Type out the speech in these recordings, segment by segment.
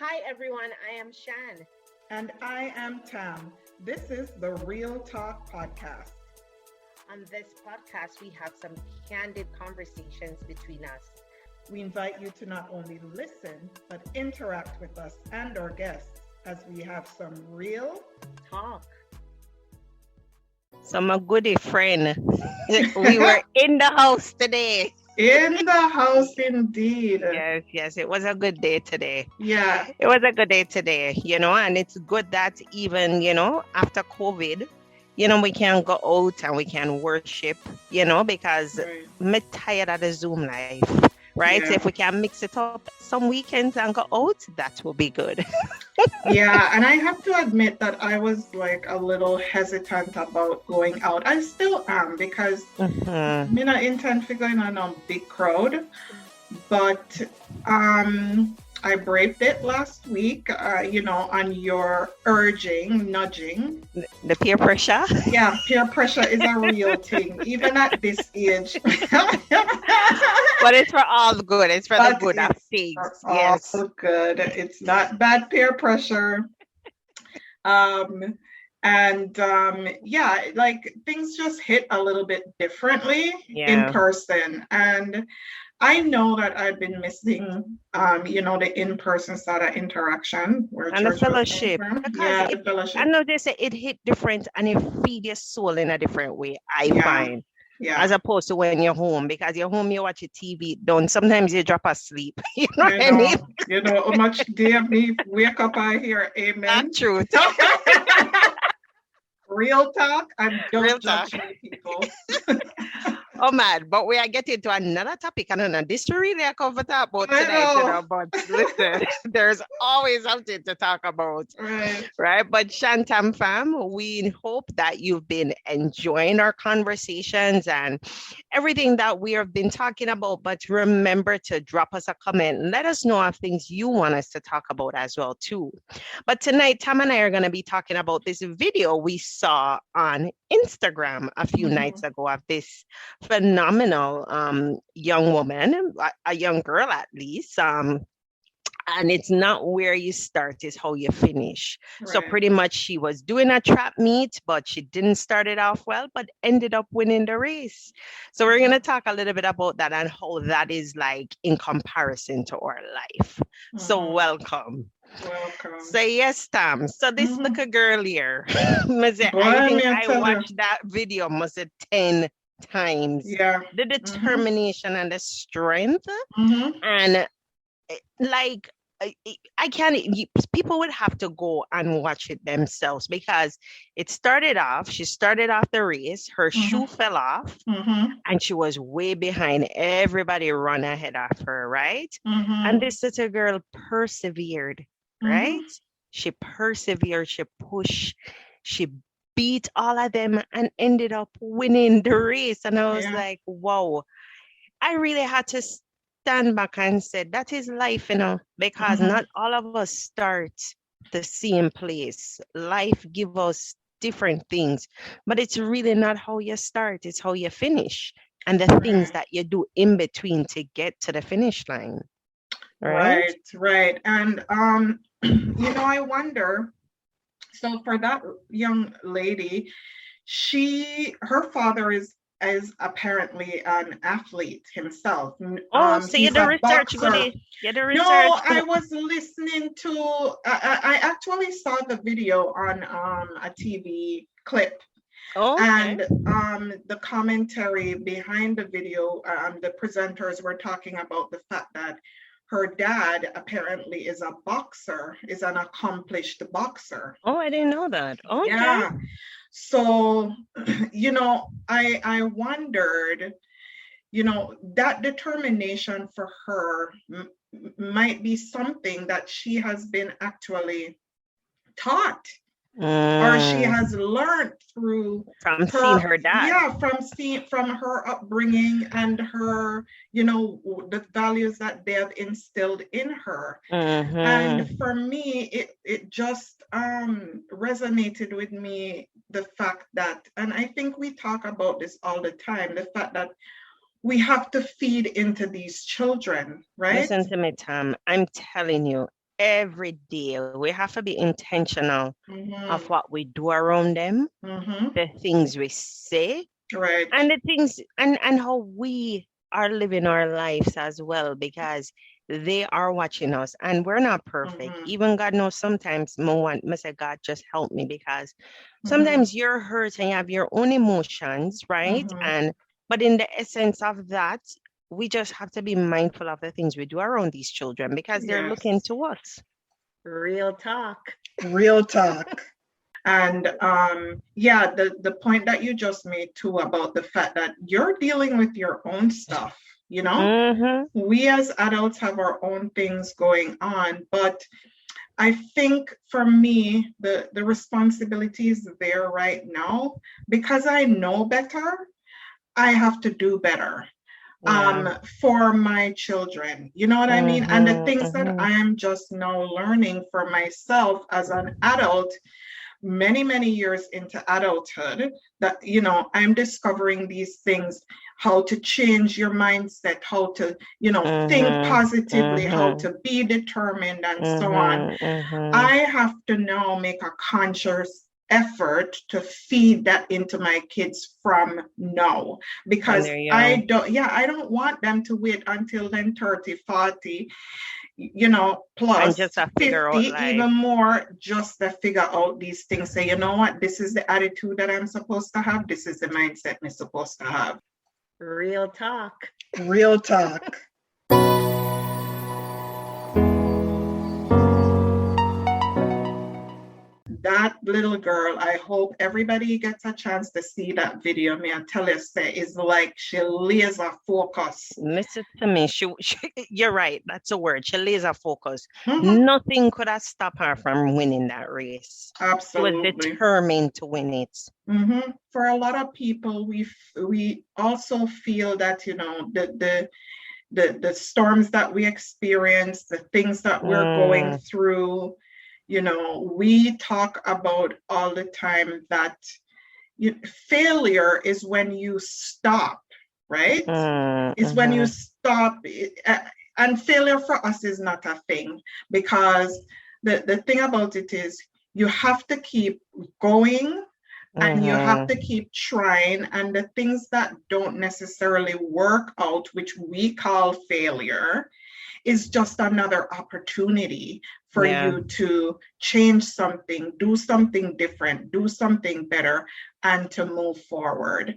Hi everyone, I am Shan. And I am Tam. This is the Real Talk Podcast. On this podcast, we have some candid conversations between us. We invite you to not only listen, but interact with us and our guests as we have some real Talk. So my goody friend, we were in the house today. in the house indeed. Yes, it was a good day today. Yeah. It was a good day today, and it's good that even, after COVID, we can go out and we can worship, because Right. I'm tired of the Zoom life, right? Yeah. If we can mix it up some weekends and go out, that will be good. Yeah, and I have to admit that I was like a little hesitant about going out. I still am because Mhm. me not intend for going on a big crowd, but I braved it last week, on your urging, nudging. The peer pressure. Yeah, peer pressure is a real thing, even at this age. But it's for all the good. It's for the But good of it's things. all Yes. good. It's not bad peer pressure. Um, yeah, like things just hit a little bit differently in Yeah. person. And I know that I've been missing, the in-person sort of interaction where And the church was in fellowship. from. Because Yeah, the I fellowship. know they say it hit different and it feed your soul in a different way, I Yeah, find, yeah. as opposed to when you're home. Because you're home, you watch your TV done. Sometimes you drop asleep. You know I what I mean? know. You know how much day me wake up I hear amen. That's truth. Real talk and Real don't talk. judge me, people. Oh man, but we are getting to another topic. I don't know. This really I cover talk about I tonight, know. but listen, there's always something to talk about. Right. Right. But Shan and Tam fam, we hope that you've been enjoying our conversations and everything that we have been talking about. But remember to drop us a comment. Let us know of things you want us to talk about as well, too. But tonight, Tam and I are going to be talking about this video we saw on Instagram a few nights ago of this phenomenal young woman, a young girl at least. And it's not where you start, it's how you finish. So Right. pretty much she was doing a trap meet, but she didn't start it off well, but ended up winning the race. So we're going to talk a little bit about that and how that is like in comparison to our life. So Mhm. welcome. Welcome. So yes, Tam. So this Mhm. little girl here, must say, Boy, I think me I I tell you. watched that video must say 10 times. Yeah. The determination and the strength Mm-hmm. and like I can't. People would have to go and watch it themselves because it started off. She started off the race. Her shoe fell off, Mm-hmm. and she was way behind. Everybody run ahead of her, right? Mm-hmm. And this little girl persevered, right? She persevered. She pushed. She beat all of them and ended up winning the race. And I was Yeah. like, wow. I really had to stand back and said, that is life, because not all of us start the same place. Life give us different things, but it's really not how you start, it's how you finish and the things Right. that you do in between to get to the finish line. Right? Right. And I wonder, so for that young lady, her father is apparently an athlete himself. Oh, so He's you're the a research boxer. goodie. You're the No, research. I was listening to. I actually saw the video on a TV clip, Okay. and the commentary behind the video. The presenters were talking about the fact that her dad apparently is a boxer, is an accomplished boxer. Oh, I didn't know that. Okay. Yeah. So, I wondered, that determination for her might be something that she has been actually taught or she has learned through from seeing her dad. Yeah, from her upbringing and her, the values that they have instilled in her. And for me, it just resonated with me, the fact that, and I think we talk about this all the time, the fact that we have to feed into these children, right? Listen to me, Tam. I'm telling you, every day. We have to be intentional of what we do around them, the things we say, Right. and the things and how we are living our lives as well, because they are watching us and we're not perfect. Even God knows sometimes I say, God, just help me, because sometimes you're hurt and you have your own emotions, right? But in the essence of that, we just have to be mindful of the things we do around these children, because they're looking to us. Real talk. Real talk. And the point that you just made too about the fact that you're dealing with your own stuff, you know, we as adults have our own things going on, but I think for me, the responsibility is there right now, because I know better. I have to do better for my children. You know what I mean? And the things that I am just now learning for myself as an adult, many, many years into adulthood, that, you know, I'm discovering these things, how to change your mindset, how to, you know, think positively, how to be determined, and so on. I have to now make a conscious effort to feed that into my kids from now, because I don't want them to wait until then 30, 40, you know, plus and just 50, even more, just to figure out these things. Say, you know what, this is the attitude that I'm supposed to have, this is the mindset I'm supposed to have. Real talk. Real talk. That little girl, I hope everybody gets a chance to see that video. May I tell you, say, is like she laser focus. Listen to me. She, you're right. That's a word. She laser focus. Nothing could have stopped her from winning that race. Absolutely. She was determined to win it. For a lot of people, we also feel that, you know, the storms that we experience, the things that we're going through, you know, we talk about all the time that failure is when you stop, right? It's when you stop. And failure for us is not a thing, because the thing about it is you have to keep going and you have to keep trying. And the things that don't necessarily work out, which we call failure, is just another opportunity for you to change something, do something different, do something better, and to move forward.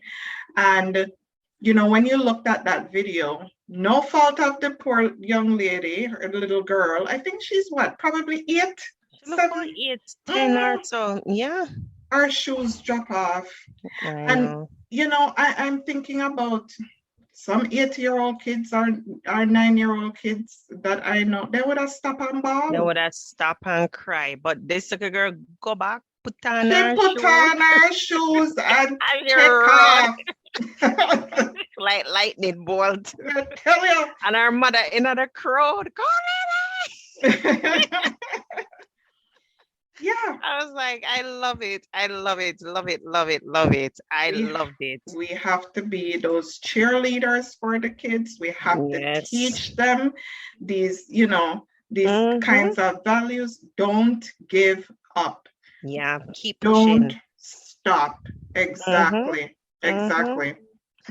And, you know, when you looked at that video, no fault of the poor young lady, or the little girl, I think she's what, probably 8? She 8, 10 or so, Our shoes drop off. And, you know, I'm thinking about some 8-year-old kids or 9-year-old kids that I know, they would have stopped and bawl. They would have stopped and cry. But this little girl go back, put on her shoes and take off. Like lightning bolt. I tell you. And our mother in the crowd, go Yeah. I was like, I love it. I love it. Love it. Love it. Love it. I loved it. We have to be those cheerleaders for the kids. We have to teach them these, you know, these kinds of values. Don't give up. Yeah. Keep pushing. Don't stop. Exactly. Exactly.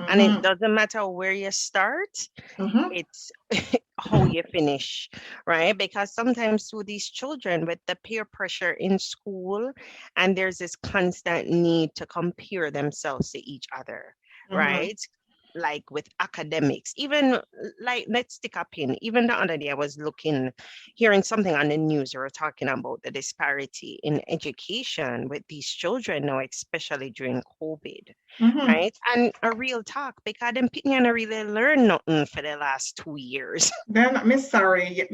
And it doesn't matter where you start, it's how you finish, right? Because sometimes with these children, with the peer pressure in school, and there's this constant need to compare themselves to each other, right? Like with academics, even like, let's stick a pin. Even the other day I was hearing something on the news, or talking about the disparity in education with these children now, especially during COVID, right? And a real talk, because them people don't really learn nothing for the last 2 years. Then, Miss sorry,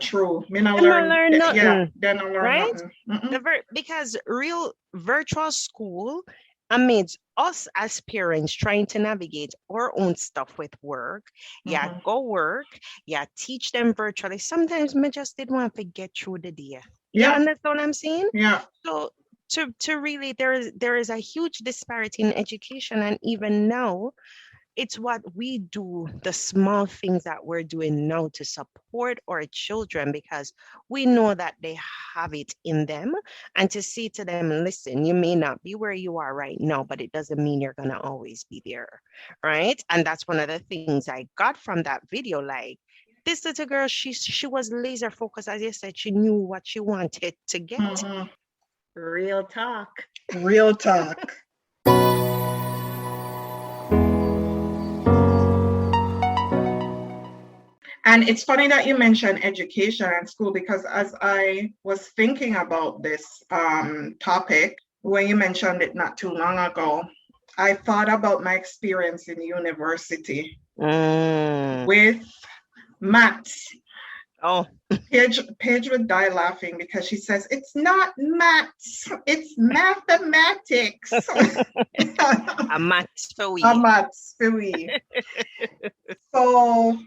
true. Me not learn nothing. Yeah, they don't learn right? nothing. Because real virtual school, amidst us as parents trying to navigate our own stuff with work, go work, teach them virtually. Sometimes me just didn't want to get through the day. You understand what I'm saying? Yeah. So to really, there is a huge disparity in education, and even now, it's what we do, the small things that we're doing now to support our children, because we know that they have it in them, and to say to them, listen, you may not be where you are right now, but it doesn't mean you're going to always be there, right? And that's one of the things I got from that video. Like, this little girl, she was laser focused. As you said, she knew what she wanted to get. Mhm. Real talk. Real talk. And it's funny that you mentioned education and school, because as I was thinking about this topic, when you mentioned it not too long ago, I thought about my experience in university with maths. Oh, Paige would die laughing because she says, it's not maths, it's mathematics. a maths for we. A maths for we. So,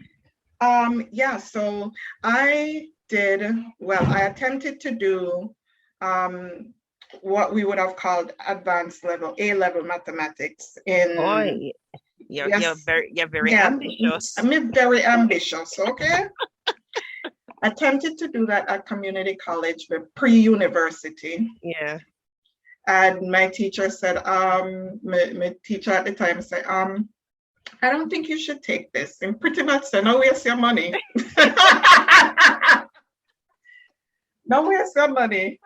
yeah, so I attempted to do what we would have called advanced level, A-level mathematics in... You're very ambitious. I'm very ambitious, okay? Attempted to do that at community college, but pre-university. Yeah. And my teacher said, my teacher at the time said, I don't think you should take this. And pretty much said, no waste your money. No waste your money.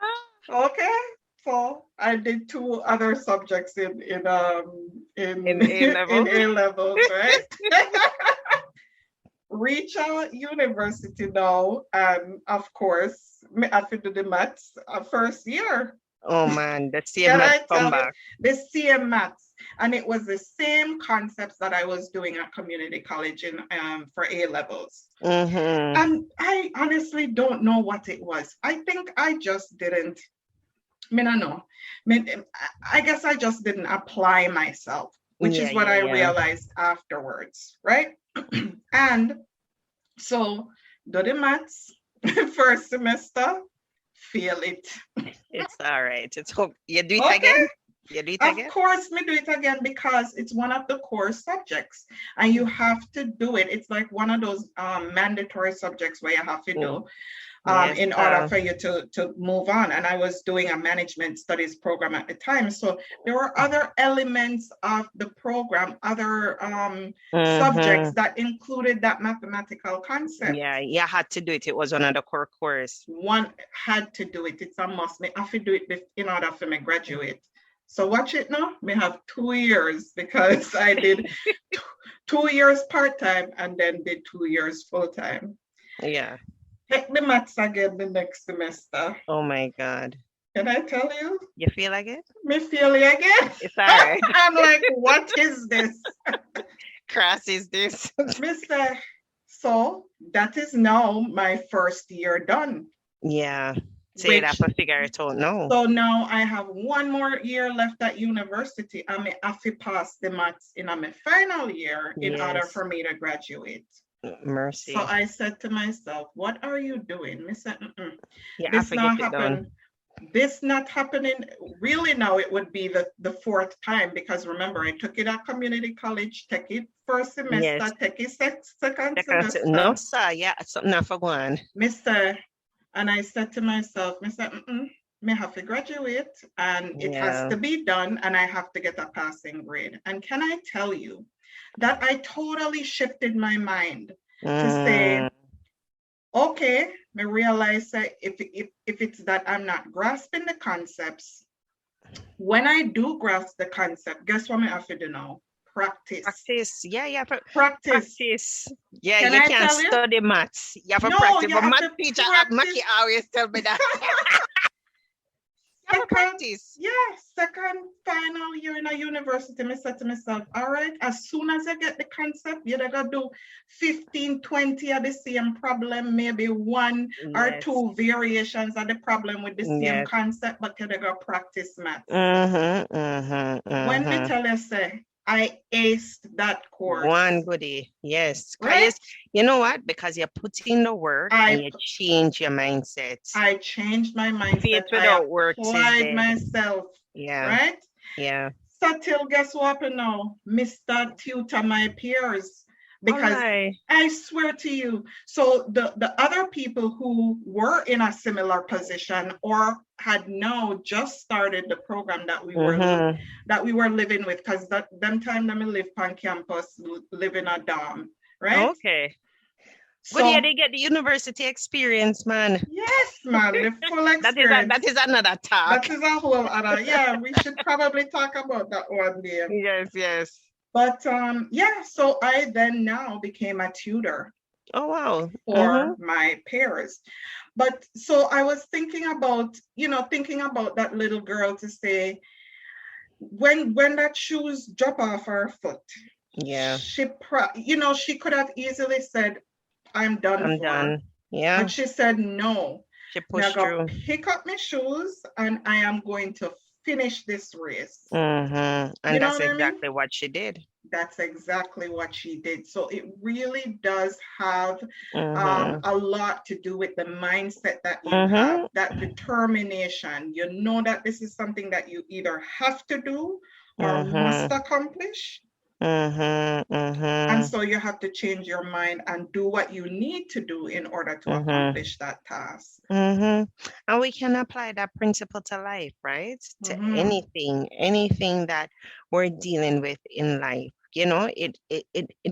Okay. So I did 2 other subjects in A-levels, right? Reach out university now, and of course, I have to do the maths first year. Oh man, the same maths come back. The same maths, and it was the same concepts that I was doing at community college in for A-levels. Mm-hmm. And I honestly don't know what it was. I think I just didn't. I don't know. I guess I just didn't apply myself, which is what I realized afterwards, right? And so do the maths first semester, fail it. It's all right. It's hope you do it again. You do it again? Of course, me do it again, because it's one of the core subjects and you have to do it. It's like one of those mandatory subjects where you have to do in order for you to move on. And I was doing a management studies program at the time. So there were other elements of the program, other subjects that included that mathematical concept. Yeah, you had to do it. It was one of the core course. One had to do it. It's a must. I have to do it in order for me graduate. So watch it now. We have 2 years, because I did 2 years part-time and then did 2 years full-time. Yeah. Take the maths again the next semester. Oh my God. Can I tell you? You feel like it? Me feel it again. It's all right. I'm like, what is this? Cross is this? Mister, so that is now my first year done. Yeah. So you'd have to figure it out now. So now I have 1 more year left at university. I have to pass the maths in my final year in order for me to graduate. Mercy. So I said to myself, what are you doing? I said, this not happen. This not happening. Really now it would be the 4th time, because remember, I took it at community college, take it first semester, take it second semester. No, sir. Yeah, something not for one. Mister, and I said to myself, Mister, me have to graduate and it has to be done, and I have to get a passing grade. And can I tell you that I totally shifted my mind to say, okay, I realize that if it's that I'm not grasping the concepts, when I do grasp the concept, guess what I have to do now? Practice. Practice. Yeah. Practice. Yeah, you can't study maths. You have to practice. But math teacher at Maki always tell me that. Practice. Second final year in a university, I said to myself, all right, as soon as I get the concept, you're gonna do 15, 20 of the same problem, maybe 1 or 2 variations of the problem with the same concept, but you're gonna practice math. When we tell you, say, I aced that course. One goodie, yes. Right? You know what? Because you're putting the work and you change your mindset. I changed my mindset. Faith without work. Applied myself. Yeah. Right? Yeah. Mr. Till, guess what happened now? Mr. Tutor my peers. Because Alright. I swear to you, so the other people who were in a similar position or had now just started the program that we were living with, because them time that we live on campus, live in a dorm, right? Okay. So, Good, yeah, they get the university experience, man. yes, man, the full experience. That is another talk. That is a whole other, yeah, we should probably talk about that one day. Yes. But yeah, so I then now became a tutor. Oh, wow. For my peers. But so I was thinking about that little girl to say, when that shoes drop off her foot, yeah, she could have easily said, I'm done. Yeah. But she said no. She pushed through. Pick up my shoes and I am going to finish this race. And that's exactly what she did. That's exactly what she did. So it really does have a lot to do with the mindset that you have, that determination. You know that this is something that you either have to do or must accomplish. And so you have to change your mind and do what you need to do in order to accomplish that task. And we can apply that principle to life, right? To anything that we're dealing with in life. You know, it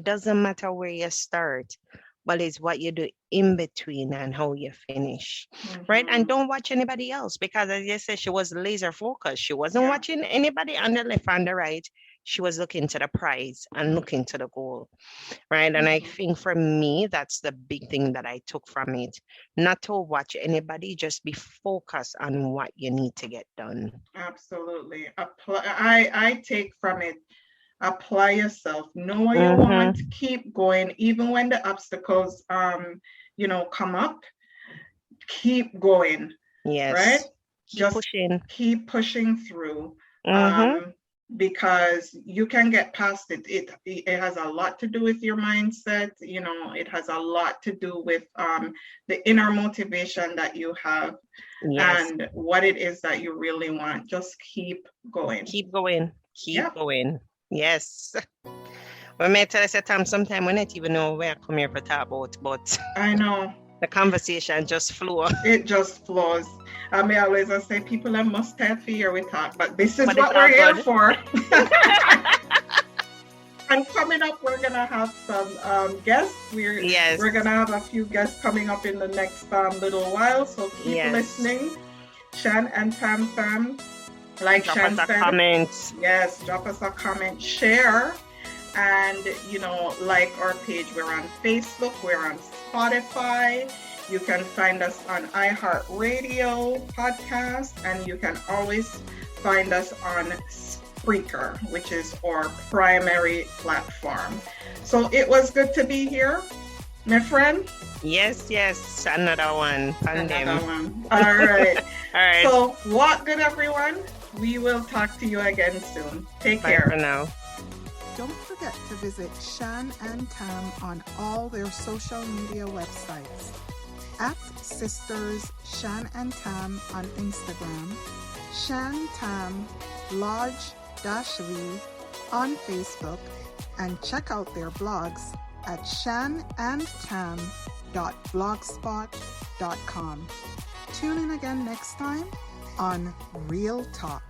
doesn't matter where you start, but it's what you do in between and how you finish, right? And don't watch anybody else, because as you said, she was laser focused. She wasn't watching anybody on the left and the right. She was looking to the prize and looking to the goal, right? And I think for me, that's the big thing that I took from it. Not to watch anybody, just be focused on what you need to get done. Absolutely. I take from it, apply yourself, know what you want, keep going, even when the obstacles come up, keep going. Yes. Right? Keep pushing through. Because you can get past it. It has a lot to do with your mindset. It has a lot to do with the inner motivation that you have and what it is that you really want. Just keep going. Keep going. Yes. We may tell us at times, sometimes we don't even know where I come here for talk about, but I know. The conversation just flows. It just flows. I may always say people are must have fear we talk, but this is what we're here for. And coming up, we're gonna have some guests. We're gonna have a few guests coming up in the next little while. So keep listening. Shan and Tam fam. Like drop Shan us said, a comment. Yes, drop us a comment, share, and like our page. We're on Facebook, we're on Spotify. You can find us on iHeartRadio podcast, and you can always find us on Spreaker, which is our primary platform. So it was good to be here, my friend. Yes, another one. Another one. All right. All right. So walk good, everyone. We will talk to you again soon. Take care. Bye for now. Don't forget to visit Shan and Tam on all their social media websites. At Sisters Shan and Tam on Instagram, Shan Tam Lodge-V on Facebook, and check out their blogs at shanandtam.blogspot.com. Tune in again next time on Real Talk.